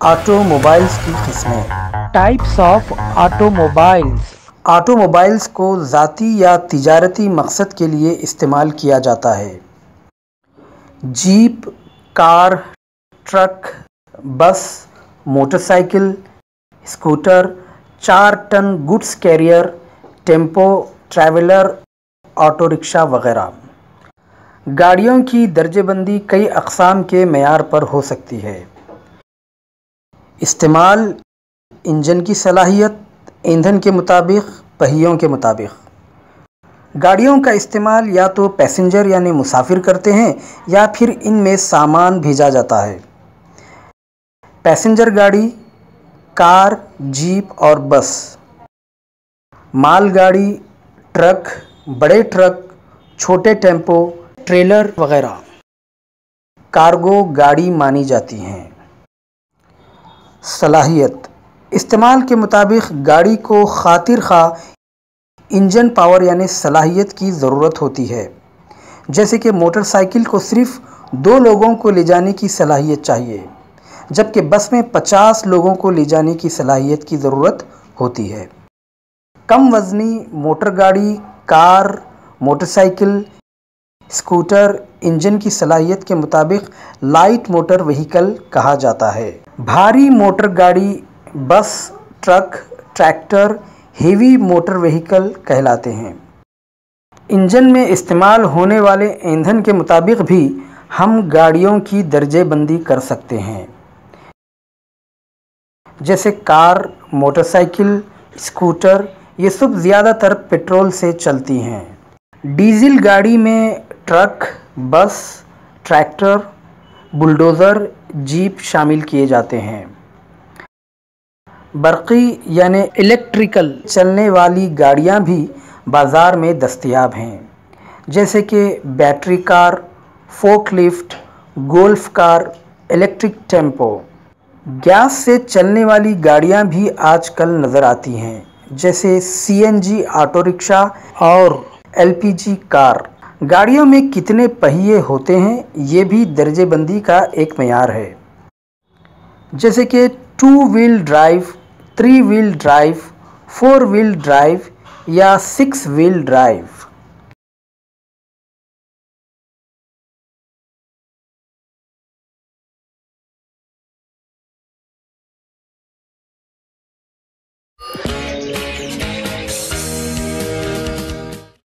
آٹوموبائلز کی قسمیں۔ Types of آٹوموبائلز۔ آٹوموبائلز کو ذاتی یا تجارتی مقصد کے لیے استعمال کیا جاتا ہے۔ Jeep, car, truck, bus, motorcycle, scooter, 4 ton goods carrier, tempo traveller, auto rickshaw وغیرہ۔ گاڑیوں کی درجہ بندی کئی اقسام کے معیار پر ہو سکتی ہے۔ استعمال: انجن کی صلاحیت، ایندھن کے مطابق، پہیوں کے مطابق۔ گاڑیوں کا استعمال یا تو پیسنجر یعنی مسافر کرتے ہیں یا پھر ان میں سامان بھیجا جاتا ہے۔ پیسنجر گاڑی، کار، جیپ اور بس۔ مال گاڑی، ٹرک، بڑے ٹرک، چھوٹے ٹیمپو، ٹریلر وغیرہ۔ کارگو گاڑی مانی جاتی ہیں۔ صلاحیت: استعمال کے مطابق گاڑی کو خاطر خواہ انجن پاور یعنی صلاحیت کی ضرورت ہوتی ہے، جیسے کہ موٹر سائیکل کو صرف 2 لوگوں کو لے جانے کی صلاحیت چاہیے، جبکہ بس میں 50 لوگوں کو لے جانے کی صلاحیت کی ضرورت ہوتی ہے۔ کم وزنی موٹر گاڑی، کار، موٹر سائیکل، اسکوٹر انجن کی صلاحیت کے مطابق لائٹ موٹر وہیکل کہا جاتا ہے۔ بھاری موٹر گاڑی، bus, truck, tractor heavy motor vehicle کہلاتے ہیں۔ انجن میں استعمال ہونے والے ایندھن کے مطابق بھی ہم گاڑیوں کی درجہ بندی کر سکتے ہیں، جیسے کار، موٹر سائیکل، اسکوٹر یہ سب زیادہ تر پیٹرول سے چلتی ہیں۔ ڈیزل گاڑی میں ٹرک، بس، ٹریکٹر، بلڈوزر، جیپ شامل کیے جاتے ہیں۔ برقی یعنی الیکٹریکل چلنے والی گاڑیاں بھی بازار میں دستیاب ہیں، جیسے کہ بیٹری کار، فورک لفٹ، گولف کار، الیکٹرک ٹیمپو۔ گیس سے چلنے والی گاڑیاں بھی آج کل نظر آتی ہیں، جیسے CNG آٹو رکشہ اور LPG کار۔ گاڑیوں میں کتنے پہیے ہوتے ہیں یہ بھی درجہ بندی کا ایک معیار ہے، جیسے کہ 2 wheel drive, 3 wheel drive, 4 wheel drive یا 6 وہیل ڈرائیو۔